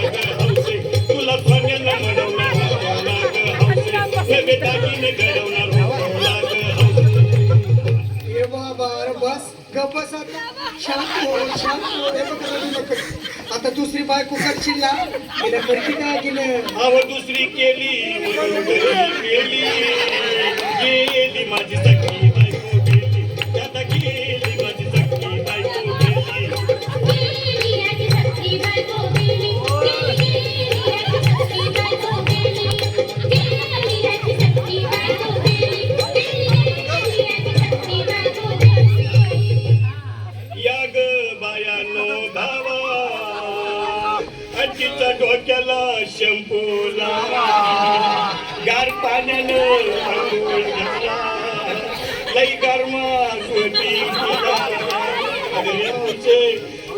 तुला सोन्यानं ए बाबा अरे बस गप्पस आता शांत हो शांत हो हे बघ रडू नको. आता दुसरी बायको करशील ना तिला करती काय केलं दुसरी केली गेली माझी सखी बायको गेली आता गेली माझी सखी बायको गेली याग बायानो धावा तिच्या डोक्याला शंपू लावा गार पाण्यानं अंघोळ घाला लई गरमास होती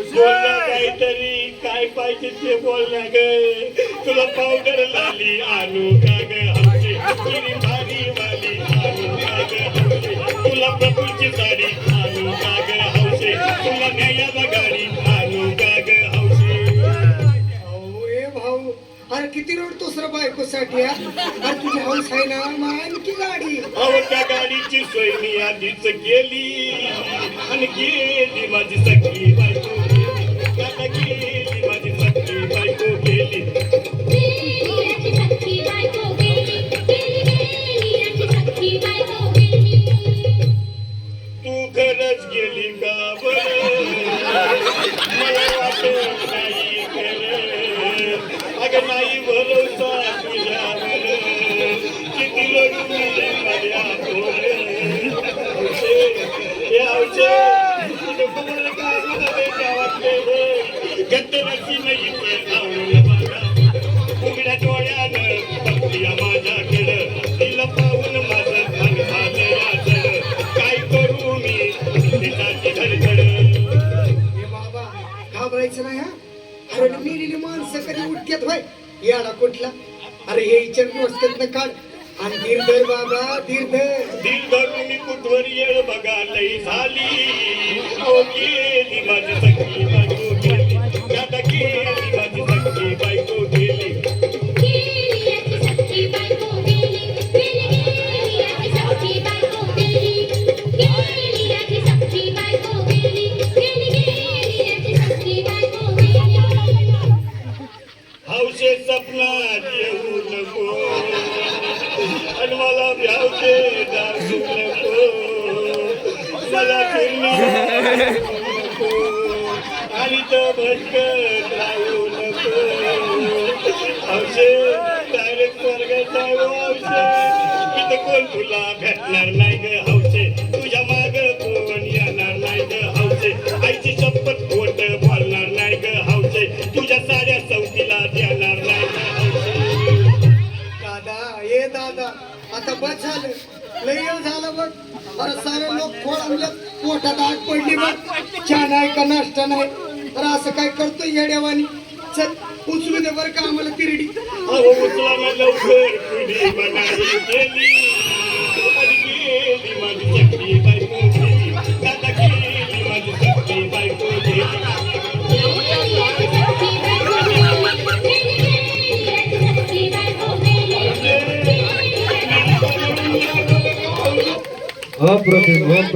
बोलल्या काहीतरी काय पाहिजे ते बोलल्या ग तुला पावडर लाली आणू का ग हौसे किरी भारी वाली आणू का ग हौसे तुला प्रभूची साडी आणू का ग हौसे तुला न्यायाला गाडी आणू का ग हौसे. ए भाऊ अरे किती रडतोस रे बायकोसाठी अरे तुझी हौस आहे ना मग आणखी गाडी त्या गाडीची सोय मी आधीच केली आणि गेली माझी सखी बायको गेली आता गेली माझी सखी बायको गेली तू खरंच गेली का बरं मला वाटत नाही खरं अगं नाही भरोसा तुझ्यावर किती रडू मी माझ्या गत्तराची नाही उघड्या डोळ्यानं बघतीया माझ्याकडं तिला पाहून माझं मन झालं याचं काय करू मी त्याची धडधड. ए बाबा घाबरायचं नाही हा अरे मेलेली माणसं कधी उठक्यात होय याला कुठला अरे हे इचर गोष्टीतनं काढ आणि धीरधर बाबा धीरधर दिल धरून मी कुठवर येळ बघा लई झाली ओ गेली माझी सखी बायको गेली आता गेली माझी सखी बायको गेली हौशे सपनात येऊ नको आणि मला भ्यावते दाखवू नको मला नको आणि तो भटकत राहू नको हौशे डायरेक्ट स्वर्गात जाऊ हौशे इथं कोण तुला भेटणार नाही ग हौशे तुझ्या माग कोण येणार नाही ग हौशे आईची शपथ खोट बोलणार नाही ग हौशे तुझ्या साऱ्या चौकीला देणार नाही ग हौशे. दादा ये दादा आता बस झालं लय वेळ झाला बघ अरे सारे लोक खोळंबले पोटात आग पडली बघ चहा नाही का नाश्ता नाही अरे असं काय करतोय येड्यावानी चल उचलू दे बरं का आम्हाला तिरडी उचला ना लवकर कुणी बनावी गेली आणि गेली माझी सखी बायको गेली आता गेली माझी सखी बायको गेली. अप्रतिम